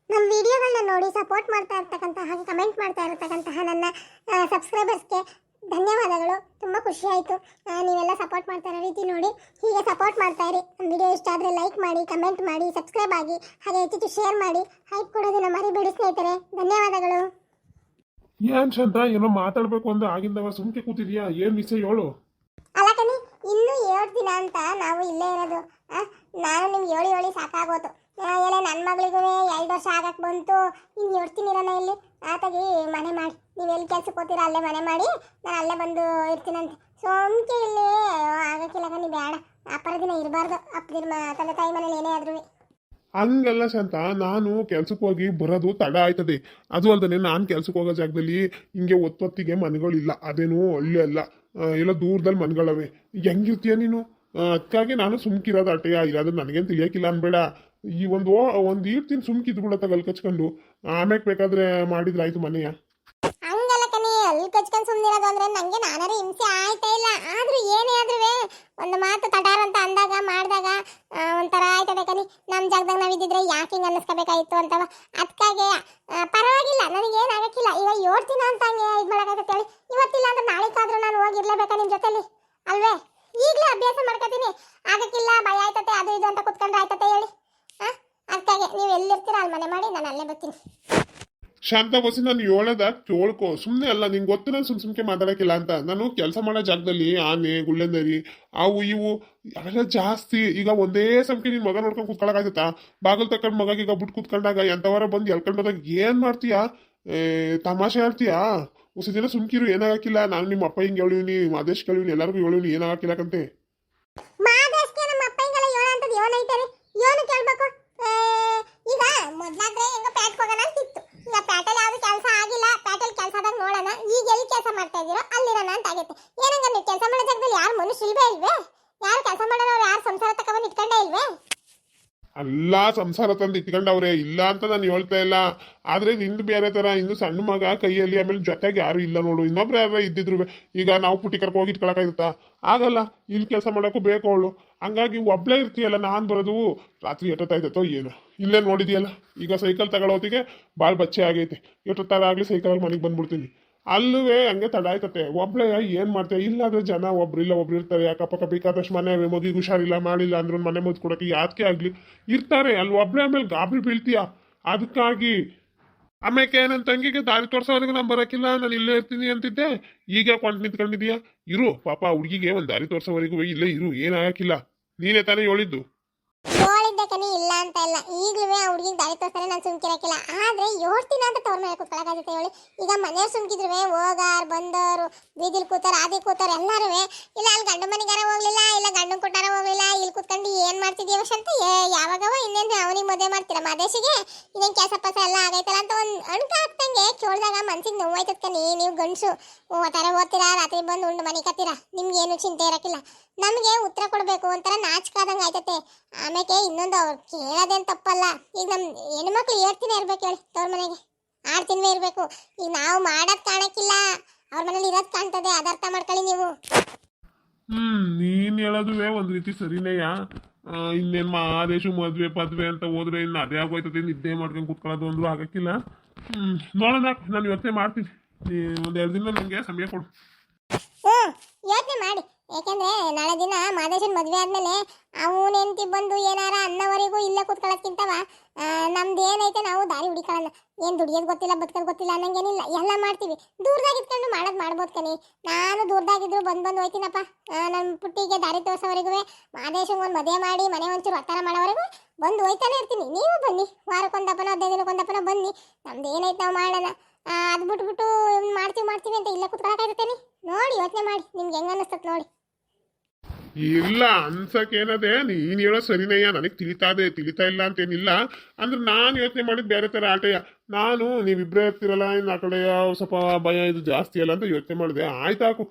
ನಮ್ಮ ವಿಡಿಯೋಗಳನ್ನ ನೋಡಿ ಸಪೋರ್ಟ್ ಮಾಡ್ತಾ ಇರ್ತಕ್ಕಂತಹ ಹಾಗೆ ಕಮೆಂಟ್ ಮಾಡ್ತಾ ಇರತಕ್ಕಂತಹ ನನ್ನ ಸಬ್ಸ್ಕ್ರೈಬರ್ಸ್ಗೆ ಧನ್ಯವಾದಗಳು. ತುಂಬ ಖುಷಿ ಆಯಿತು ನೀವೆಲ್ಲ ಸಪೋರ್ಟ್ ಮಾಡ್ತಾ ಇರೋ ರೀತಿ ನೋಡಿ. ಹೀಗೆ ಸಪೋರ್ಟ್ ಮಾಡ್ತಾ ಇರಿ. ನಮ್ಮ ವಿಡಿಯೋ ಇಷ್ಟ ಆದರೆ ಲೈಕ್ ಮಾಡಿ, ಕಮೆಂಟ್ ಮಾಡಿ, ಸಬ್ಸ್ಕ್ರೈಬ್ ಆಗಿ, ಹಾಗೆ ಹೆಚ್ಚು ಶೇರ್ ಮಾಡಿ. ಹೈಪ್ ಕೊಡೋದನ್ನ ಮರಿಬೇಡಿ ಸ್ನೇಹಿತರೆ. ಧನ್ಯವಾದಗಳು. ಏನ್ ಶಾಂತ, ಏನೋ ಮಾತಾಡ್ಬೇಕು ಅಂದ್ರೆ ಆಗಿಂದವ ಸುಮ್ಕೆ ಕೂತಿದ್ಯಾ? ಏನ್ ವಿಷಯ ಹೇಳು. ಅಲ್ಲ ಕಣಿ, ಇನ್ನೂ 7 ದಿನ ಅಂತ ನಾವು ಇಲ್ಲೇ ಇರೋದು. ನಾನು ನಿಮ್ಗೆ ಹೇಳಿ ಸಾಕಾಗೋತು. ಏನೇ ನನ್ನ ಮಗಳಿಗೂ 2 ವರ್ಷ ಆಗಕ್ಕೆ ಬಂತು. ಇನ್ನು ಇರ್ತೀನಿರೋಣ ಇಲ್ಲಿ. ಆತಾಗಿ ಮನೆ ಮಾಡಿ, ನೀವು ಎಲ್ಲಿ ಕೆಲ್ಸಕ್ಕೆ ಹೋಗ್ತೀರಾ ಅಲ್ಲೇ ಮನೆ ಮಾಡಿ, ನಾನು ಅಲ್ಲೇ ಬಂದು ಇರ್ತೀನಂತೆ. ಸೋಮ್ಕೆ ಇಲ್ಲಿ ಆಗಕ್ಕಿಲ್ಲ ಕಣಿ, ಬೇಡ. ಅಪ್ಪರ ದಿನ ಇರಬಾರ್ದು. ಅಪ್ಪದಿರ ತಂದೆ ತಾಯಿ ಮನೇಲಿ ಏನೇ ಆದ್ರೂ. ಹಂಗಲ್ಲ ಶಾಂತ, ನಾನು ಕೆಲ್ಸಕ್ಕೆ ಹೋಗಿ ಬರೋದು ತಡ ಆಯ್ತದೆ. ಅದು ಅಲ್ದೇ ನಾನು ಕೆಲ್ಸಕ್ಕೆ ಹೋಗೋ ಜಾಗದಲ್ಲಿ ಹಿಂಗೆ ಒತ್ತೊತ್ತಿಗೆ ಮನೆಗಳಿಲ್ಲ. ಅದೇನು ಹಳ್ಳಿ ಅಲ್ಲ, ಎಲ್ಲ ದೂರದಲ್ಲಿ ಮನೆಗಳವೆ. ಹೆಂಗಿರ್ತೀಯ ನೀನು? ಅದಕ್ಕಾಗಿ ನಾನು ಸುಮ್ಕಿರೋದು ಅಟೆಯ. ಇರೋದು ನನಗೇನು ತಿಳಿಯೋಕ್ಕಿಲ್ಲ ಅನ್ಬೇಡ. ಈ ಒಂದು ಈಡ್ತೀನಿ ಸುಮ್ಕಿದ್ದು ಬಿಡ ತಗಲ್ ಕಚ್ಕೊಂಡು. ಆಮ್ಯಾಕೆ ಬೇಕಾದ್ರೆ ಮಾಡಿದ್ರೆ ಆಯ್ತು ಮನೆಯ. ಹಂಗಲ್ಲ ಕಣಿ, ಅಲ್ಲಿ ಕಚ್ಕೊಂಡು ಸುಮ್ಮನಿರೋದು ಅಂದ್ರೆ ನಂಗೆ ನಾನಾರು ಹಿಂಸೆ ಆಯ್ತಾ ಇಲ್ಲ. ಆದ್ರೂ ಏನೇ ಆದ್ರೂ ಒಂದು ಮಾತು ತಟಾರ ಅಂತ ಅಂದಾಗ ಮಾಡಿದಾಗ ಒಂಥರ ಆಯ್ತದೆ ಕಣಿ. ನಮ್ಮ ಜಾಗದಾಗ ನಾವಿದ್ದಿದ್ರೆ ಯಾಕೆ ಹಿಂಗೆ ಅನ್ನಿಸ್ಕೋಬೇಕಾಗಿತ್ತು ಅಂತವ. ಅದಕ್ಕಾಗಿ ಪರವಾಗಿಲ್ಲ, ನನಗೇನು ಆಗಕ್ಕಿಲ್ಲ. ಈಗ 7 ದಿನ ಅಂತ ಹಂಗೆ ಇದು ಮಾಡೋಕ್ಕಾಗತ್ತೆ ಹೇಳಿ. ಇವತ್ತಿಲ್ಲ ಅಂದ್ರೆ ನಾಳೆಗಾದ್ರೂ ನಾನು ಹೋಗಿರ್ಲೇಬೇಕಾ ನಿಮ್ಮ ಜೊತೆಲಿ, ಅಲ್ವೇ? ಈಗಲೇ ಅಭ್ಯಾಸ ಮಾಡ್ಕೋತೀನಿ. ಆಗಕ್ಕಿಲ್ಲ, ಭಯ ಆಯ್ತತೆ, ಅದು ಇದು ಅಂತ ಕುತ್ಕೊಂಡ್ರೆ ಆಯ್ತತೆ ಹೇಳಿ. ಅದಕ್ಕಾಗಿ ನೀವು ಎಲ್ಲಿರ್ತೀರಾ ಅಲ್ಲಿ ಮನೆ ಮಾಡಿ, ನಾನು ಅಲ್ಲೇ ಬರ್ತೀನಿ. ಶಾಂತ ಬಸ್ಸಿ, ನಾನು ಹೇಳೋದ ಕೇಳ್ಕೊ. ಸುಮ್ಮನೆ ಅಲ್ಲ, ನಿಂಗೆ ಗೊತ್ತು ನಾನು ಸುಮ್ಕೆ ಮಾತಾಡೋಕ್ಕಿಲ್ಲ ಅಂತ. ನಾನು ಕೆಲಸ ಮಾಡೋ ಜಾಗದಲ್ಲಿ ಆನೆ, ಗುಳ್ಳೆಂದರಿ, ಅವು ಇವು ಅವೆಲ್ಲ ಜಾಸ್ತಿ. ಈಗ ಒಂದೇ ಸಮಕ್ಕೆ ನಿನ್ನ ಮಗ ನೋಡ್ಕೊಂಡು ಕುತ್ಕೊಳ್ಳೋಕಾಗುತ್ತಾ? ಬಾಗಿಲು ತಕೊಂಡು ಮಗ ಈಗ ಬಿಟ್ಟು ಕುತ್ಕೊಂಡಾಗ ಎಂಥವರ ಬಂದು ಎಳ್ಕೊಂಡು ಹೋದಾಗ ಏನು ಮಾಡ್ತೀಯಾ? ತಮಾಷೆ ಆಡ್ತೀಯಾ? ಹೊಸ ದಿನ ಸುಮ್ಕಿರು, ಏನಾಗಕ್ಕಿಲ್ಲ. ನಾನು ನಿಮ್ಮ ಅಪ್ಪ ಹಿಂಗೆ ಹೇಳಿವ್ನಿ, ಮಾದೇಶ್ ಕೇಳಿವ್ನಿ, ಎಲ್ಲರಿಗೂ ಹೇಳಿವ್ನಿ, ಏನಾಗಕ್ಕಿಲ್ಲಕಂತೆ. ಮಾದೇಶ್ಗೆ ನಮ್ಮ ಅಪ್ಪಂಗೆಲ್ಲ ಹೇಳೋಂಥದ್ದು ಏನೈತೆ ರೀ? ಏನು ಕೇಳ್ಬೇಕು? ಈಗ ಮೊದ್ಲಾದ್ರೆ ಹೆಂಗ ಪ್ಯಾಟ್ಗೆ ಹೋಗೋಣ ಅಂತಿತ್ತು. ಈಗ ಪ್ಯಾಟಲ್ಲಿ ಯಾವ್ದು ಕೆಲಸ ಆಗಿಲ್ಲ. ಪ್ಯಾಟಲ್ಲಿ ಕೆಲಸದಾಗ ನೋಡೋಣ. ಈಗ ಎಲ್ಲಿ ಕೆಲಸ ಮಾಡ್ತಾ ಇದೀರೋ ಅಲ್ಲಿರೋಣ ಅಂತ ಆಗೈತೆ. ಏನಂಗ ನೀವು ಕೆಲಸ ಮಾಡೋ ಜಾಗದಲ್ಲಿ ಯಾರು ಮನುಷ್ಯ ಇಲ್ವೇ ಇಲ್ವೇ? ಯಾರು ಕೆಲಸ ಮಾಡೋರು ಯಾರು ಸಂಸಾರ ತಗೊಂಡು ಇಟ್ಕೊಂಡೇ ಇಲ್ವೇ? ಅಲ್ಲ, ಸಂಸಾರ ತಂದು ಇಟ್ಕೊಂಡವ್ರೆ, ಇಲ್ಲ ಅಂತ ನಾನು ಹೇಳ್ತಾ ಇಲ್ಲ. ಆದ್ರೆ ನಿಂದು ಬೇರೆ ತರ. ಇನ್ನು ಸಣ್ಣ ಮಗ ಕೈಯಲ್ಲಿ, ಆಮೇಲೆ ಜೊತೆಗೆ ಯಾರು ಇಲ್ಲ ನೋಡು. ಇನ್ನೊಬ್ರು ಯಾರು ಇದ್ದಿದ್ರು ಈಗ ನಾವು ಪುಟ್ಟಿ ಕರ್ಕೊ ಹೋಗಿ ಇಟ್ಕೊಳಕಾಗುತ್ತಾ? ಆಗಲ್ಲ. ಇಲ್ಲಿ ಕೆಲಸ ಮಾಡೋಕ್ಕೂ ಬೇಕು ಅವಳು. ಹಂಗಾಗಿ ಒಬ್ಳೇ ಇರ್ತೀಯಲ್ಲ. ನಾನು ಬರೋದು ರಾತ್ರಿ ಎಷ್ಟೊತ್ತಾಯ್ತೋ ಏನು. ಇಲ್ಲೇ ನೋಡಿದ್ಯಲ್ಲ, ಈಗ ಸೈಕಲ್ ತಗೊಳ್ಳೋತಿಗೆ ಭಾಳ ಬಚ್ಚೆ ಆಗೈತೆ. ಎಷ್ಟೊತ್ತಾರ ಆಗಲಿ ಸೈಕಲ್ ಮನೆಗೆ ಬಂದ್ಬಿಡ್ತೀನಿ. ಅಲ್ಲವೇ ಹಂಗೆ ತಡ ಆಯ್ತತೆ. ಒಬ್ಳೆ ಏನು ಮಾಡ್ತೇವೆ? ಇಲ್ಲಾಂದ್ರೆ ಜನ ಒಬ್ರು ಇರ್ತಾರೆ. ಅಕ್ಕಪಕ್ಕ ಬೇಕಾದಷ್ಟು ಮನೆ ಮಗಿಗೆ ಹುಷಾರಿಲ್ಲ, ಮಾಡಿಲ್ಲ ಅಂದ್ರೆ ಮನೆ ಮುದ್ದು ಕೊಡೋಕೆ ಯಾಕೆ ಆಗಲಿ ಇರ್ತಾರೆ. ಅಲ್ಲಿ ಒಬ್ಳೆ ಆಮೇಲೆ ಗಾಬರಿ ಬೀಳ್ತೀಯ. ಅದಕ್ಕಾಗಿ ಆಮೇಲೆ ನನ್ನ ತಂಗಿಗೆ ದಾರಿ ತೋರ್ಸೋವರೆಗೂ ನಾನು ಬರೋಕ್ಕಿಲ್ಲ, ನಾನು ಇಲ್ಲೇ ಇರ್ತೀನಿ ಅಂತಿದ್ದೆ. ಈಗ ಕೊಂಡು ನಿಂತ್ಕೊಂಡಿದೀಯಾ? ಇರು ಪಾಪ, ಹುಡುಗಿಗೆ ಒಂದು ದಾರಿ ತೋರ್ಸೋವರೆಗೂ ಇಲ್ಲೇ ಇರು, ಏನಾಗಕ್ಕಿಲ್ಲ. ನೀನೇ ತಾನೇ ಹೇಳಿದ್ದು. ಹೇಳಿದ್ದೆ ಕಣಿ, ಇಲ್ಲ ಅಂತ ಇಲ್ಲ. ಈಗಲೂ ಆ ಹುಡುಗಿಗೆ ದಾರಿ ತೋರಿಸ್ತಾರೆ, ನಾನು ಸುಮ್ಕಿರಕ್ಕಿಲ್ಲ. ಆದ್ರೆ 7 ದಿನ ಅಂತ ತವ್ರ ಮೇಲೆ ಕುತ್ಕೊಳಕಾಗುತ್ತೆ ಹೇಳಿ. ಈಗ ಮನೆಯವ್ರು ಸುಮ್ಕಿದ್ರು ಹೋಗಾರ್ ಬಂದವರು, ಬೀದಿಲ್ ಕೂತಾರ, ಆದಿ ಕೂತಾರ ಎಲ್ಲಾರು. ಇಲ್ಲ ಅಲ್ಲಿ ಗಂಡು ಮನೆಗಾರ ಹೋಗ್ಲಿಲ್ಲ, ಇಲ್ಲ ಗಂಡು ಕೊಟ್ಟಾರ ಹೋಗ್ಲಿಲ್ಲ. ಇಲ್ಲಿ ಕುತ್ಕೊಂಡು ಏನ್ ಮಾಡ್ತಿದ್ದೀವಿ ಅಂತ ಯಾವಾಗವ ಇನ್ನೇನು ಅವನಿಗೆ ಮದುವೆ ಮಾಡ್ತೀರಾ ಮಾದೇಶಿಗೆ? ಇನ್ನೇನು ಕೆಲಸ ಪಸ ಎಲ್ಲ ಆಗೈತಲ್ಲ ಅಂತ ಒಂದು ಅಣ್ಕ ಹಾಕ್ತಂಗೆ ಕೇಳಿದಾಗ ಮನ್ಸಿಗೆ ನೋವಾಯ್ತದ ಕಣಿ. ನೀವು ಗಂಡಸು ಓದ್ತಾರ ಓದ್ತೀರಾ, ರಾತ್ರಿ ಬಂದು ಉಂಡು ಮನೆ ಕತ್ತೀರಾ, ನಿಮ್ಗೆ ಏನು ಚಿಂತೆ ಇರಕ್ಕಿಲ್ಲ. ನಮಗೆ ಉತ್ತರ ಕೊಡಬೇಕು ಒಂಥರ ನಾಚಿಕಾದಂಗೆ ಆಯ್ತತೆ. ಆಮೇಲೆ ಇನ್ನೊಂದು ಅವ್ರು ಕೇಳೋದೇನು ತಪ್ಪಲ್ಲ. ಈಗ ನಮ್ಮ ಹೆಣ್ಮಕ್ಳು ಹೇಳ್ತೀನಿ ಇರ್ಬೇಕು ಹೇಳಿ, ತವ್ರ ಮನೆಗೆ ಆಡ್ತಿನ್ವೇ ಇರಬೇಕು. ಈಗ ನಾವು ಮಾಡೋದು ಕಾಣಕ್ಕಿಲ್ಲ, ಅವ್ರ ಮನೇಲಿ ಇರೋದು ಕಾಣ್ತದೆ. ಅದರ್ಥ ಮಾಡ್ಕೊಳ್ಳಿ ನೀವು. ನೀನ್ ಹೇಳೋದುವೆ ಒಂದ್ ರೀತಿ ಸರಿನೇಯ. ಇನ್ನೇನ್ ಮಾದೇಶು ಮದ್ವೆ ಪದ್ವೆ ಅಂತ ಹೋದ್ರೆ ಇನ್ನು ಅದೇ ಆಗೋಯ್ತದೆ. ನಿದ್ದೆ ಮಾಡ್ಕೊಂಡು ಕುತ್ಕೊಳ್ಳೋದು ಅಂದ್ರೂ ಆಗಕ್ಕಿಲ್ಲ. ನೋಡೋಣ, ನಾನು ಯೋಚನೆ ಮಾಡ್ತೀನಿ. ಒಂದ್ 2 ದಿನ ನನಗೆ ಸಮಯ ಕೊಡು. ಯೋಚನೆ ಮಾಡಿ. ಯಾಕೆಂದ್ರೆ ನಾಳೆ ದಿನ ಮಾದೇಶನ್ ಮದ್ವೆ ಆದ್ಮೇಲೆ ಅವನ ಹೆಂಡತಿ ಬಂದು ಏನಾರ ಅನ್ನವರೆಗೂ ಇಲ್ಲೇ ಕುತ್ಕೊಳ್ಳೋದ್ಕಿಂತವ ನಮ್ದು ಏನೈತೆ ನಾವು ದಾರಿ ಹುಡಿಕೊಳ್ಳೋಣ. ಏನು ದುಡಿಯೋದು ಗೊತ್ತಿಲ್ಲ, ಬದುಕೋದು ಗೊತ್ತಿಲ್ಲ ಅನ್ನಂಗೇನಿಲ್ಲ, ಎಲ್ಲ ಮಾಡ್ತೀವಿ. ದೂರದಾಗ ಇದ್ಕೊಂಡು ಮಾಡ್ಬೋದು ಕಣಿ. ನಾನು ದೂರದಾಗಿದ್ರು ಬಂದು ಹೋಯ್ತೀನಪ್ಪ. ನಮ್ಮ ಪುಟ್ಟಿಗೆ ದಾರಿ ತೋರಿಸೋವರೆಗೂ, ಮಾದೇಶಂಗೆ ಒಂದು ಮದುವೆ ಮಾಡಿ ಮನೆ ಒಂಚೂರು ಒತ್ತಾರ ಮಾಡೋವರೆಗೂ ಬಂದು ಹೋಯ್ತಾನೆ ಇರ್ತೀನಿ. ನೀವು ಬನ್ನಿ, ವಾರಕ್ಕೊಂದಪ್ಪನ 15 ದಿನಕ್ಕೊಂದಪ್ಪನ ಬನ್ನಿ. ನಮ್ದು ಏನೈತೆ ನಾವು ಮಾಡೋಣ. ಅದು ಬಿಟ್ಬಿಟ್ಟು ಮಾಡ್ತೀವಿ ಅಂತ ಇಲ್ಲೇ ಕುತ್ಕೊಳ್ಳೋಕಾಗ್ತೇನೆ? ನೋಡಿ ಯೋಚನೆ ಮಾಡಿ, ನಿಮ್ಗೆ ಹೆಂಗ ಅನ್ನಿಸ್ತದೆ ನೋಡಿ. ಇಲ್ಲ ಅನ್ಸಕ್ಕೇನದೆ, ನೀನ್ ಹೇಳೋ ಸರಿನಯ್ಯ. ನನಗೆ ತಿಳಿತಾ ಇಲ್ಲ ಅಂತೇನಿಲ್ಲ. ಅಂದ್ರೆ ನಾನು ಯೋಚನೆ ಮಾಡಿದ್ ಬೇರೆ ತರ ಆಟಯ್ಯ. ನಾನು ನೀವಿಬ್ರೇ ಇರ್ತಿರಲ್ಲ, ಇನ್ನು ಆ ಕಡೆ ಸ್ವಲ್ಪ ಭಯ ಇದು ಜಾಸ್ತಿ ಅಲ್ಲ ಅಂತ ಯೋಚನೆ ಮಾಡಿದೆ. ಆಯ್ತಾಕು,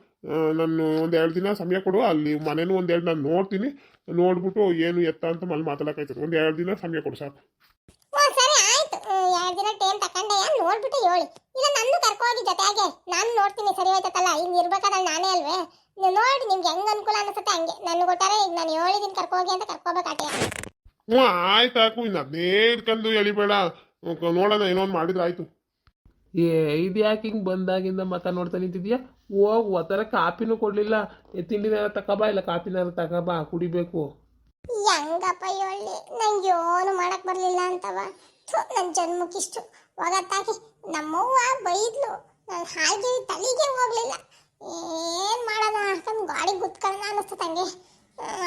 ನಾನು ಒಂದ್ 2 ದಿನ ಸಮಯ ಕೊಡು. ಅಲ್ಲಿ ಮನೇನು 1-2 ನಾನು ನೋಡ್ತೀನಿ. ನೋಡ್ಬಿಟ್ಟು ಏನು ಎತ್ತ ಅಂತ ಮಲ್ಲಿ ಮಾತಾಡಕಾಯ್ತದೆ. 1-2 ದಿನ ಸಮಯ ಕೊಡು ಸಾಕು. ಸರಿ ಆಯ್ತು, 2 ದಿನ ಟೈಮ್ ತಕೊಂಡೆ. ನೋಡ್ಬಿಟ್ಟು ಹೇಳಿ, ಇಲ್ಲ ನನ್ನ ಕರ್ಕೋಗಿ ಜೊತೆಗೆ ನಾನು ನೋಡ್ತೀನಿ. ಸರಿ ಹೋಯ್ತಲ್ಲ, ಹಿಂಗೆ ಇರ್ಬೇಕಾದ್ರೆ ನಾನೇ ಅಲ್ವೇ? ನೀವು ನೋಡಿ, ನಿಮ್ಗೆ ಹೆಂಗೆ ಅನುಕೂಲ ಅನಿಸುತ್ತೆ ಹಂಗೆ ನನ್ನ ಕೊಟ್ಟಾರೆ. ಈಗ ನಾನು ಹೇಳಿದ್ದೀನಿ ಕರ್ಕೋಗಿ ಅಂತ, ಕರ್ಕೋಬೇಕಾಟೆ. ಆಯ್ತಾಕು, ಇನ್ನು ಅದೇ ಇಟ್ಕೊಂಡು ಎಳಿಬೇಡ. ನೋಡೋಣ ಏನೋ ಒಂದು ಮಾಡಿದ್ರೆ ಆಯ್ತು. ಏ ಇದು ಯಾಕೆ ಹಿಂಗೆ ಬಂದಾಗಿಂದ ಮಕ್ಕ ನೋಡ್ತಾ ನಿಂತಿದ್ಯಾ? ಹೋಗಿ ಒತ್ತರ ಕಾಪಿನೂ ಕೊಡಲಿಲ್ಲ. ತಿಂಡಿನಾರ ತಗೋಬಾ ಇಲ್ಲ ಕಾಪಿನಾರ ತಗೋಬಾ, ಕುಡಿಬೇಕು. ಹೆಂಗಪ್ಪ ಹೇಳಿ, ನಂಗೆ ಏನು ಮಾಡಕ್ ಬರ್ಲಿಲ್ಲ ಅಂತವ. ನನ್ನ ಜನ್ಮಕ್ಕಿಷ್ಟು ಹೋಗತ್ತಾಗಿ ನಮ್ಮವ್ವ ಬೈದ್ಲು. ನಾನು ಹಾಗೆ ತಲೆಗೆ ಹೋಗ್ಲಿಲ್ಲ. ಏನ್ ಮಾಡೋಣ ಅಂತಂದು ಗಾಡಿ ಗುತ್ಕೊಳ್ಳೋಣ ಅನ್ನಿಸ್ತು ತಂಗೆ.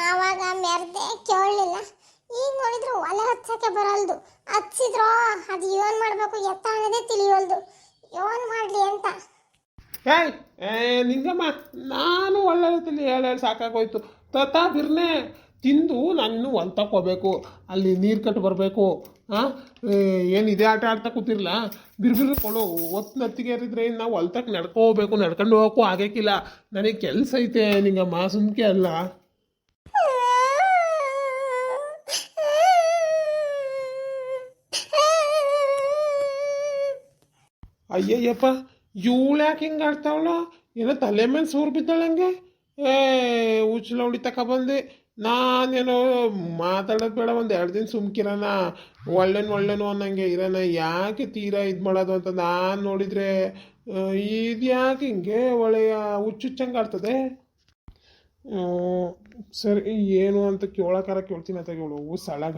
ಆವಾಗ ಮೆರ್ದೆ ಕೇಳಲಿಲ್ಲ. ಈಗ ನೋಡಿದ್ರು ಒಲೆ ಹಚ್ಚಕ್ಕೆ ಬರಲ್ದು. ಹಚ್ಚಿದ್ರೋ ಅದು ಏನ್ ಮಾಡ್ಬೇಕು ಎತ್ತ ಅನ್ನೋದೇ ತಿಳಿಯೋಲ್ದು. ಏನ್ ಮಾಡ್ಲಿ ಅಂತ. ಏಯ್ ಏ ನಿಂಗಮ್ಮ, ನಾನು ಒಳ್ಳೆ ರೀತಿಲಿ ಹೇಳಿ ಸಾಕಾಗೋಯ್ತು. ತತಾ ಬಿರ್ನೆ ತಿಂದು ನಾನು ಹೊಲ್ ತಗೋಬೇಕು, ಅಲ್ಲಿ ನೀರು ಕಟ್ಟು ಬರಬೇಕು. ಹಾಂ, ಏನು ಇದೇ ಆಟ ಆಡ್ತಾ ಕೂತಿರ್ಲ? ಬಿರ್ಬಿರು ಕೊಡು. ಒತ್ತು ನತ್ತಿಗೆ ಏರಿದ್ರೆ ನಾವು ಹೊಲ್ ತಕ್ಕ ನಡ್ಕೋಬೇಕು, ನಡ್ಕೊಂಡು ಹೋಗೋಕ್ಕೂ ಆಗಕ್ಕಿಲ್ಲ. ನನಗೆ ಕೆಲಸ ಐತೆ ನಿಂಗಮ್ಮ, ಸುಮ್ಕೆ ಅಲ್ಲ. ಅಯ್ಯಯ್ಯಪ್ಪ, ಇವಳು ಯಾಕೆ ಹಿಂಗೆ ಆಡ್ತಾವಳ? ಏನೋ ತಲೆ ಮೇಲೆ ಸೂರು ಬಿದ್ದಾಳಂಗೆ. ಏ ಉಚ್ಚಲವಳಿ ತಗೊಬಂದು ನಾನೇನೋ ಮಾತಾಡೋದು ಬೇಡ, ಒಂದು 2 ದಿನ ಸುಮ್ಕಿರೋಣ, ಒಳ್ಳೆನು ಅನ್ನಂಗೆ ಇರೋಣ. ಯಾಕೆ ತೀರಾ ಇದು ಮಾಡೋದು ಅಂತ ನಾನು ನೋಡಿದರೆ ಇದು ಯಾಕೆ ಹಿಂಗೆ ಒಳ್ಳೆಯ ಹುಚ್ಚುಚ್ಚಂಗೆ ಆಡ್ತದೆ. ಸರಿ, ಏನು ಅಂತ ಕೇಳೋಕಾರ ಕೇಳ್ತೀನಿ ಅಂತ ಹೇಳು ಸಳಗ.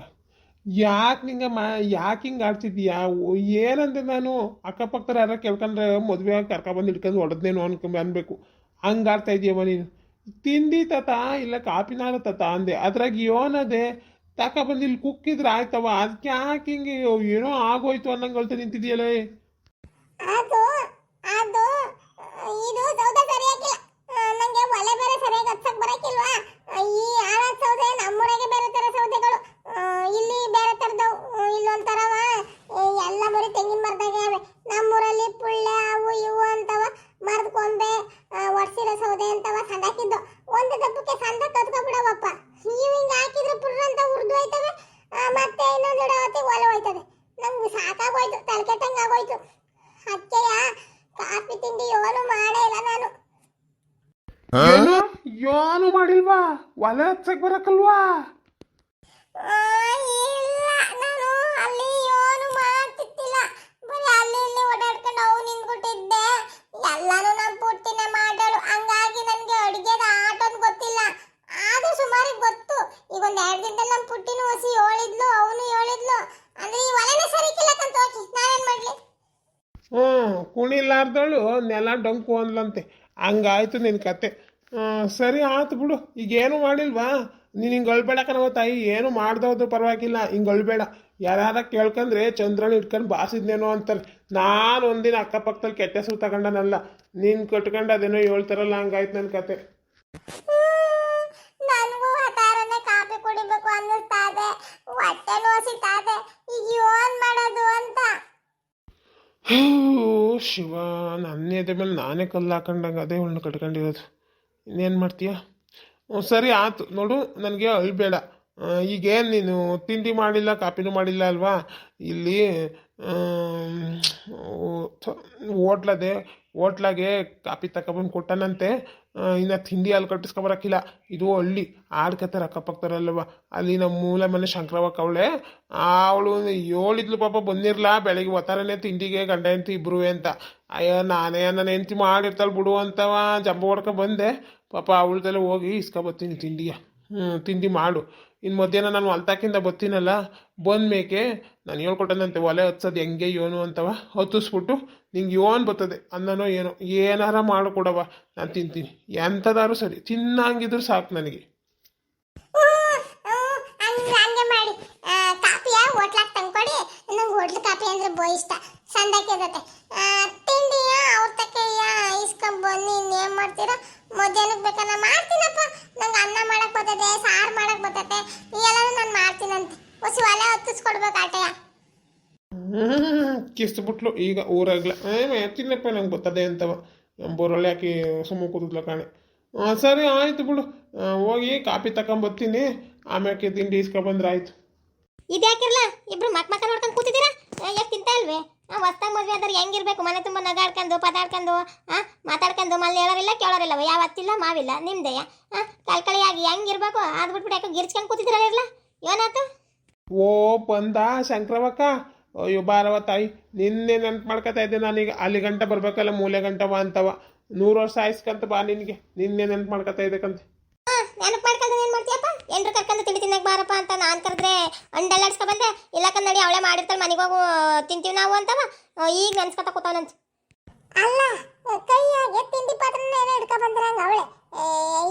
ಯಾಕೆ ಯಾಕೆ ಹಿಂಗೆ ಆಡ್ತಿದ್ದೀಯಾ? ಏನಂದೆ ನಾನು? ಅಕ್ಕಪಕ್ಕದ ಯಾರ ಕೇಳ್ಕೊಂಡ್ರೆ ಮದುವೆ ಆಗಿ ಕರ್ಕೊಬಂದು ಹಿಡ್ಕೊಂಡು ಹೊಡೆದ್ನೇನು ಅನ್ಬೇಕು. ಹಂಗೆ ಆಡ್ತಾ ಇದೆಯಮ್ಮ ನೀನು. ತಿಂಡಿ ತತ ಇಲ್ಲ ಕಾಪಿನಾರ ತತ ಅಂದೆ, ಅದ್ರಾಗ ಏನದೆ ತಗೊಬಂದು ಇಲ್ಲಿ ಕುಕ್ಕಿದ್ರೆ ಆಯ್ತವ. ಅದಕ್ಕೆ ಯಾಕೆ ಹಿಂಗೆ ಏನೋ ಆಗೋಯ್ತು ಅನ್ನಂಗೆ ಹೇಳ್ತಾ ನಿಂತಿದೆಯಲ್ಲ. ಅದು ಅದು ಇದು ಸೌದೆ ಸರಿಯಾಗಿಲ್ಲ. ನಂಗೆ ಒಲೆ ಬೇರೆ ಸರಿಯಾಗಿ ಹಚ್ಚಕ್ ಬರಕಿಲ್ವಾ? ಈ ಆಳದ ಸೌದೆ ನಮ್ಮೂರಾಗೆ ಬೇರೆ ತರ ಸೌದೆಗಳು, ಇಲ್ಲಿ ಬೇರೆ ತರದವು. ಇಲ್ಲೊಂಥರವ ಎಲ್ಲ ಬರೀ ತೆಂಗಿನ ಮರದಾಗೆ ಅವೆ. ನಮ್ಮೂರಲ್ಲಿ ಪುಳ್ಳೆ ಅವು ಇವು ಅಂತವ, ಮರದ ಕೊಂಬೆ, ಒಡ್ಸಿರೋ ಸೌದೆ ಅಂತವ ಸಂದಾಕಿದ್ದು. ಒಂದು ದಪ್ಪಕ್ಕೆ ಸಂದ ಕತ್ಕೊಬಿಡವಪ್ಪ. ಇವು ಹಿಂಗೆ ಹಾಕಿದ್ರೆ ಪುರ್ರ ಅಂತ ಉರ್ದು ಹೋಯ್ತವೆ. ಮತ್ತೆ ಇನ್ನೊಂದು ಹೊತ್ತಿ ಒಲೆ ಹೋಯ್ತದೆ. ನಂಗೆ ಸಾಕಾಗೋಯ್ತು, ತಲೆ ಕೆಟ್ಟಂಗೆ ಆಗೋಯ್ತು. ಅಕ್ಕೆಯ ಕಾಫಿ ತಿಂಡಿ ಏನು ಮಾಡೇ ಇಲ್ಲ ನಾನು. ಏನು ಮಾಡಿಲ್ವಾ? ಒಲೆ ಹಚ್ಚಕ್ ಬರಕಲ್ವಾ? ಇಲ್ಲ, ನಾನು ಅಲ್ಲಿ ಏನು ಮಾಡ್ತಿದ್ದಿಲ್ಲ. ಬರೀ ಅಲ್ಲಿ ಇಲ್ಲಿ ಓಡಾಡ್ಕೊಂಡು ಅವು ನಿಂತ್ಬಿಟ್ಟಿದ್ದೆ. ಎಲ್ಲಾನು ನಾನು ಪೂರ್ತಿನೇ ಮಾಡಲು. ಹಂಗಾಗಿ ನನಗೆ ಅಡುಗೆದ ಆಟೋದು ಗೊತ್ತಿಲ್ಲ. ಆದ್ರೂ ಸುಮಾರಿಗೆ ಗೊತ್ತು. ಈಗ ಒಂದು 2 ದಿನದಲ್ಲಿ ನಮ್ಮ ಪುಟ್ಟಿನೂ ಹೊಸಿ ಹೇಳಿದ್ಲು, ಅವನು ಹೇಳಿದ್ಲು. ಅಂದ್ರೆ ಈ ಒಲೆನೇ ಸರಿಕಿಲ್ಲ ಕಂತ ಹೋಗಿ ನಾನೇನ್ ಮಾಡ್ಲಿ? ಕುಣಿಲಾರ್ದಳು ನೆಲ ಡೊಂಕು ಅಂದ್ಲಂತೆ. ಹಂಗಾಯ್ತು ನಿನ್ನ ಕತೆ. ಸರಿ ಆಯ್ತು ಬಿಡು, ಈಗೇನು ಮಾಡಿಲ್ವಾ? ನೀನು ಹಿಂಗೆ ಅಳ್ಬೇಡ ಕಣವ ತಾಯಿ. ಏನು ಮಾಡ್ದೋದು ಪರವಾಗಿಲ್ಲ, ಹಿಂಗೆ ಅಳ್ಬೇಡ. ಯಾರ ಕೇಳ್ಕೊಂಡ್ರೆ ಚಂದ್ರನ ಇಟ್ಕೊಂಡು ಬಾಸಿದ್ನೇನೋ ಅಂತಾರೆ. ನಾನು ಒಂದಿನ ಅಕ್ಕಪಕ್ಕದಲ್ಲಿ ಕೆಟ್ಟ ಹೆಸರು ತಗೊಂಡನಲ್ಲ, ನೀನು ಕಟ್ಕೊಂಡು ಅದೇನೋ ಹೇಳ್ತಾರಲ್ಲ, ಹಂಗಾಯ್ತು ನನ್ನ ಕತೆ. ನನಗೂ ಹತಾರನೆ ಕಾಫಿ ಕುಡಿಬೇಕು ಅನ್ನಿಸ್ತಾ ಇದೆ, ಹೊಟ್ಟೆ ನೋಸಿತಾ ಇದೆ. ಈಗ ಏನ್ ಮಾಡೋದು ಅಂತ. ಶಿವ, ನನ್ನ ಎದೆ ಮೇಲೆ ನಾನೇ ಕಲ್ಲು ಹಾಕೊಂಡಂಗೆ ಅದೇ ಹುಣ್ಣು ಕಟ್ಕೊಂಡಿರೋದು. ಇನ್ನೇನು ಮಾಡ್ತೀಯ? ಸರಿ ಆಯ್ತು ನೋಡು, ನನಗೆ ಅಳ್ಬೇಡ. ಈಗೇನು ನೀನು ತಿಂಡಿ ಮಾಡಿಲ್ಲ, ಕಾಪಿನೂ ಮಾಡಿಲ್ಲ ಅಲ್ವಾ? ಇಲ್ಲಿ ಹೋಟ್ಲಾಗೆ ಕಾಪಿ ತಗೊಬಂದು ಕೊಟ್ಟನಂತೆ. ಇನ್ನು ತಿಂಡಿ ಅಲ್ಲಿ ಕಟ್ಟಿಸ್ಕೊಬರಕ್ಕಿಲ್ಲ. ಇದು ಹಳ್ಳಿ ಆಡ್ಕತ್ತಾರೆ ಅಕ್ಕಪಕ್ಕದಲ್ಲವ. ಅಲ್ಲಿ ನಮ್ಮ ಮೂಲ ಮನೆ ಶಂಕರವ್ವಕ್ಕ ಅವಳೆ, ಅವಳು ಹೇಳಿದ್ಲು ಪಾಪ ಬಂದಿರಲ್ಲ ಬೆಳಗ್ಗೆ ಒತ್ತಾರನೇ ತಿಂಡಿಗೆ ಗಂಡ ಹೆಂಡ್ತಿ ಇಬ್ರು ಅಂತ. ಅಯ್ಯೋ ನಾನೇ ನನ್ನ ಹೆಂಡ್ತಿ ಮಾಡಿರ್ತಾಳೆ ಬಿಡು ಅಂತವ ಜಂಬ ಹೊಡ್ಕೊ ಬಂದೆ. ಪಾಪ ಅವಳದೆಲ್ಲ ಹೋಗಿ ಇಸ್ಕೊಬತ್ತೀನಿ ತಿಂಡಿಯ. ತಿಂಡಿ ಮಾಡು. ಇನ್ನು ಮಧ್ಯಾಹ್ನ ನಾನು ಹೊಲ್ತಾಕಿಂದ ಬರ್ತೀನಲ್ಲ, ಬಂದ್ಮೇಕೆ ನಾನು ಹೇಳ್ಕೊಟ್ಟನಂತೆ ಒಲೆ ಹಚ್ಚೋದು ಹೆಂಗೆ ಏನು ಅಂತವ. ಹತ್ತಿಸ್ಬಿಟ್ಟು ನಿಂಗೆ ಏನು ಬರ್ತದೆ ಅನ್ನನೋ ಏನೋ ಏನಾರ ಮಾಡಿಕೊಡವ, ನಾನು ತಿಂತೀನಿ. ಎಂಥದಾರು ಸರಿ, ತಿನ್ನಂಗಿದ್ರು ಸಾಕು ನನಗೆ. ಹಂಗೆ ಮಾಡಿ ಕಾಪಿಯ ಹೋಟ್ಲಾಗ ತಂದ್ಕೊಡಿ. ನಂಗೆ ಹೋಟ್ಲು ಕಾಪಿ ಅಂದ್ರೆ ಬೋ ಇಷ್ಟ, ಸಂದಕ್ಕೆ ಜೊತೆ. ತಿಂಡಿಯ ಅವ್ರ ತಕ್ಕೆಯ ಇಸ್ಕೊಂಡ್ಬಂದು ಇನ್ನೇನು ಮಾಡ್ತೀರಾ? ಮಧ್ಯಾಹ್ನಕ್ಕೆ ಬೇಕಾದ್ರೆ ಮಾಡ್ತೀನಪ್ಪ. ನಂಗೆ ಅನ್ನ ಮಾಡಕ್ ಬರ್ತದೆ, ಸಾರು ಮಾಡಕ್ ಬರ್ತದೆ, ಎಲ್ಲನೂ ನಾನು ಮಾಡ್ತೀನಂತೆ. ಹೊಸ ಒಲೆ ಹತ್ತಿಸ್ಕೊಡ್ಬೇಕು ಆಟೆಯ. ಕಿಸ್ಬಿಟ್ಲು ಈಗ ಊರಾಗ್ಲ. ತಿನ್ನಪ್ಪ ನಂಗೆ ಬರ್ತದೆ ಅಂತವ. ಬೋರೊಳ್ಳೆ ಹಾಕಿ ಸುಮ್ಮ ಕೂತಿದ್ಲ ಕಾಣೆ. ಸರಿ ಆಯ್ತು ಬಿಡು, ಹೋಗಿ ಕಾಪಿ ತಗೊಂಬರ್ತೀನಿ. ಆಮ್ಯಾಕೆ ತಿಂಡಿ ಇಸ್ಕೊಬಂದ್ರೆ ಆಯ್ತು. ಇದ್ಯಾಕಿರ್ಲ ಇಬ್ರು ಮಕ್ಕ ನೋಡ್ಕೊಂಡು ಕೂತಿದ್ದೀರಾ? ಎಷ್ಟು ತಿಂತಾ ಇಲ್ವೇ? ಹೊಸ್ತಾಗ ಮದುವೆ ಆದ್ರೆ ಹೆಂಗಿರ್ಬೇಕು? ಮನೆ ತುಂಬ ನಗಾಡ್ಕೊಂಡು ಪದಾಡ್ಕೊಂಡು ಮಾತಾಡ್ಕೊಂಡು ಮಲ್ಲಿ ಹೇಳೋರಿಲ್ಲ ಕೇಳೋರಿಲ್ಲವ. ಯಾವ ಹತ್ತಿಲ್ಲ ಮಾವಿಲ್ಲ ನಿಮ್ದೆಯ. ಕಳ್ಕಳಿಯಾಗಿ ಹೆಂಗಿರ್ಬೇಕು? ಅದು ಬಿಟ್ಬಿಟ್ಟು ಯಾಕೆ ಗಿರ್ಚ್ಕೊಂಡು ಕೂತಿದ್ದೀರಲ್ಲ? ಏನಾಯ್ತು? ಓ ಬಂದ ಶಂಕರವಕ್ಕ, ಅಯ್ಯೋ ಬಾರವ ತಾಯಿ ನಿನ್ನೆ ನೆನ್ಪು ಮಾಡ್ಕೊತಾ ಇದ್ದೆ ನಾನೀಗ ಅಲ್ಲಿ ಗಂಟ ಬರ್ಬೇಕಲ್ಲ ಮೂಲೆ ಗಂಟವ ಅಂತವ 100 ವರ್ಷ ಆಯ್ಸ್ಕಂತ ಬಾ ನಿನಗೆ ನಿನ್ನೆ ನೆನ್ಪು ಮಾಡ್ಕೊತಾ ಇದ್ದಕ್ಕಂತೆ ನೆನಪು ಮಾಡ್ಕೊಂಡು ಏನ್ ಮಾಡ್ತೀಯಪ್ಪ ಎಲ್ರು ಕರ್ಕೊಂಡು ತಿಂಡಿ ತಿನ್ನಕ್ ಬಾರಪ್ಪ ಅಂತ ನಾನ್ ಕರೆದ್ರೆ ಅಂಡಲ್ಲಾಡ್ಸ್ಕೊ ಬಂದೆ ಇಲ್ಲ ಕನ್ನಡಿ ಅವಳೆ ಮಾಡಿರ್ತಾಳೆ ಮನೆಗೆ ಹೋಗು ತಿಂತೀವಿ ನಾವು ಅಂತವ ಈಗ ನೆನ್ಸ್ಕೊತ ಕೂತಾವನಂತ ಅಲ್ಲ ಕೈಯಾಗೆ ತಿಂಡಿ ಪಾತ್ರನ ಏನೋ ಹಿಡ್ಕೊ ಬಂದ್ರಂಗ ಅವಳೆ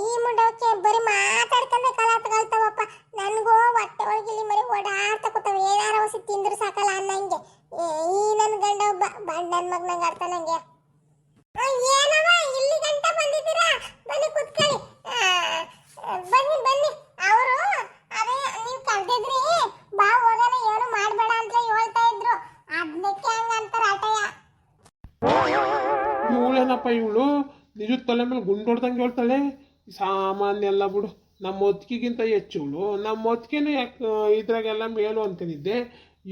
ಈ ಮುಂಡಕ್ಕೆ ಬರೀ ಮಾತಾಡ್ಕೊಂಡೆ ಕಾಲ ತಗೊಳ್ತಾವಪ್ಪ ನನಗೂ ಹೊಟ್ಟೆ ಒಳಗಿಲಿ ಮರಿ ಓಡಾಡ್ತಾ ಕೂತಾವ ಏನಾರ ಹೊಸಿ ತಿಂದ್ರು ಸಾಕಲ್ಲ ಅನ್ನಂಗೆ ಈ ನನ್ನ ಗಂಡ ಒಬ್ಬ ಬಂಡನ್ ಮಗ್ನಂಗೆ ಆಡ್ತಾನಂಗೆ ಏನವ ಇಲ್ಲಿ ಗಂಟ ಬಂದಿದ್ದೀರಾ ಬನ್ನಿ ಕುತ್ಕೊಳ್ಳಿ ಬನ್ನಿ ಬನ್ನಿ ಅವರು ಅದೇ ನೀವು ಕರೆದಿದ್ರಿ ಬಾ ಹೋಗೋಣ ಏನು ಮಾಡಬೇಡ ಅಂತ ಹೇಳ್ತಾ ಇದ್ರು ಅದಕ್ಕೆ ಹಂಗ ಅಂತಾರ ಆಟಯ್ಯ ಇವಳೇನಪ್ಪ ಇವಳು ನಿಜದ ತಲೆ ಮೇಲೆ ಗುಂಡೊಡ್ದಂಗೆ ಹೇಳ್ತಾಳೆ ಸಾಮಾನ್ಯ ಎಲ್ಲ ಬಿಡು ನಮ್ಮ ಒತ್ತಿಗೆಗಿಂತ ಹೆಚ್ಚು ಇವಳು ನಮ್ಮ ಒತ್ತಿಗೆನೇ ಯಾಕೆ ಇದ್ರಾಗೆಲ್ಲ ಮೇಲು ಅಂತಿದ್ದೆ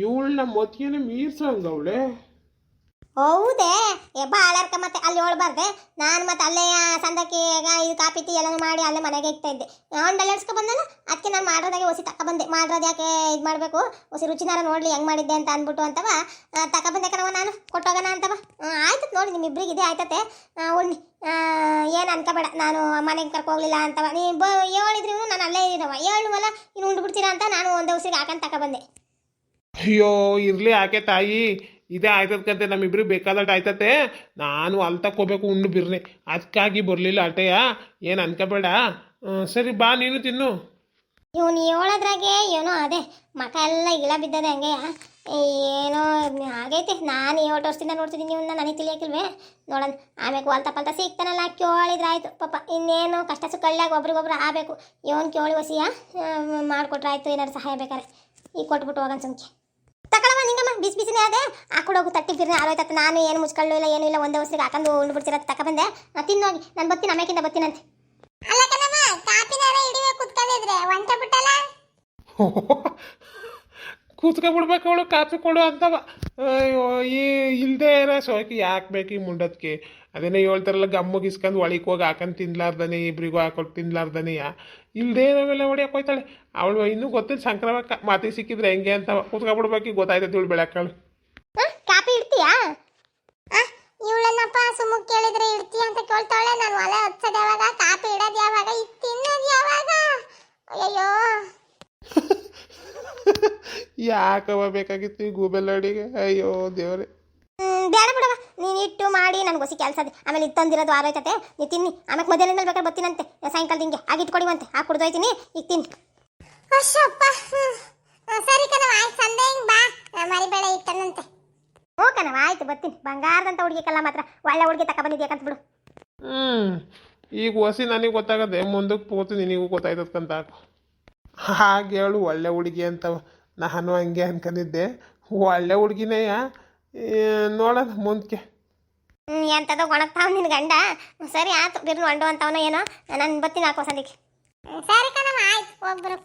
ಇವಳು ನಮ್ಮ ಒತ್ತಿಗೆನೇ ಮೀರ್ಸಂಗ ಅವಳೆ ಹೌದೇ ಬಾಳರ್ಕ ಮತ್ತೆ ಅಲ್ಲಿ ಹೋಳ್ಬಾರ್ದೆ ನಾನು ಮತ್ತೆ ಅಲ್ಲೇ ಸಂದಕ್ಕೆ ಇದು ಕಾಪಿ ಟೀ ಎಲ್ಲ ಮಾಡಿ ಅಲ್ಲೇ ಮನೆಗೆ ಇಕ್ತಾ ಇದ್ದೆ ಹೊಂಡಲ್ಲಿ ಎಡ್ಸ್ಕೊ ಬಂದಲ್ಲ ಅದಕ್ಕೆ ನಾನು ಮಾಡೋದಾಗೆ ಹೊಸಿ ತಗೊಬಂದೆ ಮಾಡೋದು ಯಾಕೆ ಇದು ಮಾಡಬೇಕು ಹೊಸಿ ರುಚಿನಾರ ನೋಡಲಿ ಹೆಂಗೆ ಮಾಡಿದ್ದೆ ಅಂತ ಅಂದ್ಬಿಟ್ಟು ಅಂತವ ತಗೊಬಂದೆ ಕಣವ ನಾನು ಕೊಟ್ಟೋಗೋಣ ಅಂತವ ಆಯ್ತತ್ ನೋಡಿ ನಿಮ್ಮಿಬ್ರಿಗೆ ಇದೇ ಆಯ್ತತೆ ಉಣ್ಣಿ ಏನು ಅನ್ಕೋಬೇಡ ನಾನು ಮನೆಗೆ ಕರ್ಕೋಗ್ಲಿಲ್ಲ ಅಂತವ ನೀವು ಹೇಳಿದ್ರಿ ನಾನು ಅಲ್ಲೇ ಇದ್ದೀನವ ಹೇಳುವಲ್ಲ ಇನ್ನು ಉಂಡ್ಬಿಡ್ತೀರಾ ಅಂತ ನಾನು ಒಂದೇ ಉಸಿರಿಗೆ ಹಾಕೊಂಡು ತಗೊಬಂದೆ ಅಯ್ಯೋ ಇರ್ಲಿ ಯಾಕೆ ತಾಯಿ ಇದೇ ಆಯ್ತದ್ಕಂತೆ ನಮ್ಮಿಬ್ರಿಗೆ ಬೇಕಾದಟ್ಟು ಆಯ್ತತೆ ನಾನು ಅಲ್ಲಿ ತಕ್ಕೋಬೇಕು ಉಂಡು ಬಿರ್ನೆ ಅದಕ್ಕಾಗಿ ಬರಲಿಲ್ಲ ಅಟೆಯ ಏನು ಅನ್ಕೋಬೇಡ ಸರಿ ಬಾ ನೀನು ತಿನ್ನು ಇವನು ಹೇಳೋದ್ರಾಗೆ ಏನೋ ಅದೇ ಮಕ ಎಲ್ಲ ಇಳ ಬಿದ್ದದೆ ಹಂಗೆ ಏನೋ ಆಗೈತೆ ನಾನು 8 ವರ್ಷದಿಂದ ನೋಡ್ತಿದ್ದೀನಿ ಇವನ್ನ ನನಗೆ ತಿಳಿಯೋಕಿಲ್ವೇ ನೋಡೋಣ ಆಮೇಲೆ ಹೊಲ್ತ ಪಲ್ತ ಸಿಗ್ತಾನಲ್ಲ ಕೇಳಿದ್ರಾಯ್ತು ಪಾಪ ಇನ್ನೇನು ಕಷ್ಟ ಸುಕ್ಕಳ್ಳಾಗ ಒಬ್ರಿಗೊಬ್ರು ಆಗಬೇಕು ಇವನು ಕೇಳಿ ಹೊಸಿಯ ಮಾಡಿಕೊಟ್ರೆ ಆಯ್ತು ಏನಾದ್ರು ಸಹಾಯ ಬೇಕಾರೆ ಈಗ ಕೊಟ್ಬಿಟ್ಟು ಹೋಗೋಣ ಸುಮ್ಕೆ ತಗೊಳವ ನಿಂಗಮ್ಮ ಬಿಸಿ ಬಿಸಿನೇ ಅದೇ ಹಾಕೊಡೋಗು ತಟ್ಟಿ ಬಿರ್ನೆ ಆರೋಯ್ತತ್ತು ನಾನು ಏನು ಮುಚ್ಕೊಳ್ಳು ಇಲ್ಲ ಏನೂ ಇಲ್ಲ ಒಂದೇ ಹೊಸಿಗೆ ಹಾಕೊಂಡು ಉಂಡು ಬಿಡ್ತಿರೋದು ತಗೊಬಂದೆ ತಿನ್ನೋಗಿ ನಾನು ಬರ್ತೀನಿ ಆಮೇಕಿಂದ ಬರ್ತೀನಂತೆ ಅಲ್ಲ ಕಣಮ್ಮ ಕಾಪಿನಾರ ಹಿಡಿವೆ ಕುತ್ಕೊಂಡಿದ್ರೆ ಒಂಟ ಬಿಟ್ಟಲ್ಲ ಕೂತ್ಕೊಬಿಡ್ಬೇಕು ಅವಳು ಕಾಪಿ ಕೊಡು ಅಂತವ ಅಯ್ಯೋ ಈ ಇಲ್ಲದೆ ಇರೋ ಸೋಕಿ ಯಾಕೆ ಬೇಕು ಈ ಮುಂಡದಕ್ಕೆ ಅದೇನೋ ಹೇಳ್ತಾರಲ್ಲ ಗಮ್ಮಗೆ ಇಸ್ಕೊಂಡು ಒಳಗೆ ಹೋಗಿ ಹಾಕೊಂಡು ತಿನ್ಲಾರ್ದಾನೆ ಇಬ್ರಿಗೂ ಹಾಕೊಟ್ಟು ತಿನ್ಲಾರ್ದಾನೆಯ ಇಲ್ಲದೆ ಇರೋವೆಲ್ಲ ಹೊಡಿಯಕ್ಕೆ ಹೋಯ್ತಾಳೆ ಅವಳು ಇನ್ನೂ ಗೊತ್ತಿಲ್ಲ ಸಂಕ್ರಮಕ್ಕ ಮಾತಿಗೆ ಸಿಕ್ಕಿದ್ರೆ ಹೆಂಗೆ ಅಂತವ ಕೂತ್ಕೊಬಿಡ್ಬೇಕು ಗೊತ್ತಾಯ್ತದೆ ಇವಳು ಬೆಳಕಾಳು ಕಾಪಿ ಇಡ್ತೀಯಾ ಇವಳನ್ನಪ್ಪ ಸುಮ್ಮನೆ ಕೇಳಿದ್ರೆ ಇಡ್ತೀಯ ಅಂತ ಕೇಳ್ತಾಳೆ ನಾನು ಒಲೆ ಹಚ್ಚೋದು ಯಾವಾಗ ಕಾಪಿ ಇಡೋದು ಯಾವಾಗ ಇದು ತಿನ್ನೋದು ಯಾವಾಗ ಅಯ್ಯೋ ಯಾಕವ ಬೇಕಾಗಿತ್ತು ಈ ಗೂಬೆಲ್ಲಡಿಗೆ ಅಯ್ಯೋ ದೇವ್ರೆ ಬೇಡ ಬಿಡವ ನೀನು ಇಟ್ಟು ಮಾಡಿ ನನಗೆ ಹೊಸಿ ಕೆಲಸ ಅದೇ ಆಮೇಲೆ ಇದು ತಂದಿರೋದು ಆರೋಯ್ತತೆ ನೀ ತಿನ್ನಿ ಆಮೇಲೆ ಮಧ್ಯಾಹ್ನದ ಮೇಲೆ ಬೇಕಾದ್ರೆ ಬರ್ತೀನಂತೆ ಸಾಯಂಕಾಲದ ಹಿಂಗೆ ಆಗಿಟ್ಕೊಡಿವಂತೆ ಹಾಕಿ ಕುಡ್ದೋಯ್ತೀನಿ ಈಗ ತಿನ್ನಿ ಅಷ್ಟಪ್ಪ ಸರಿ ಕಣವ ಆಯ್ತು ಸಂದೆ ಹಿಂಗೆ ಬಾ ಮರಿಬೇಡ ಇಟ್ಟನಂತೆ ಹ್ಞೂ ಕಣವ ಆಯ್ತು ಬರ್ತೀನಿ ಬಂಗಾರದಂತ ಹುಡುಗಿಕಲ್ಲ ಮಾತ್ರ ಒಳ್ಳೆ ಹುಡುಗಿ ತಗೊಬಂದಿದ್ಯಾಕಂತ ಬಿಡು ಈಗ ಹೊಸಿ ನನಗೆ ಗೊತ್ತಾಗದೆ ಮುಂದಕ್ಕೆ ಪೂರ್ತಿ ನಿನಗೂ ಗೊತ್ತಾಯ್ತದಂತ ಹಾಗೆ ಹೇಳು ಒಳ್ಳೆ ಹುಡುಗಿ ಅಂತವ ನಾನು ಹಂಗೆ ಅನ್ಕೊಂಡಿದ್ದೆ ಒಳ್ಳೆ ಹುಡುಗಿನೇಯ ನೋಡೋಣ ಮುಂದಕ್ಕೆ ಎಂಥದೋ ಒಣಗ್ತಾವ್ ನಿನ್ನ ಗಂಡ ಸರಿ ಆಯ್ತು ಬಿರ್ನು ಹೊಂಡು ಅಂತವನೋ ಏನೋ ನಾನು ಬರ್ತೀನಿ ಹಾಕೋ ಸಂದಿಗೆ ಸರಿ ಕಣವ ಆಯ್ತು ಹೋಗ್ಬರು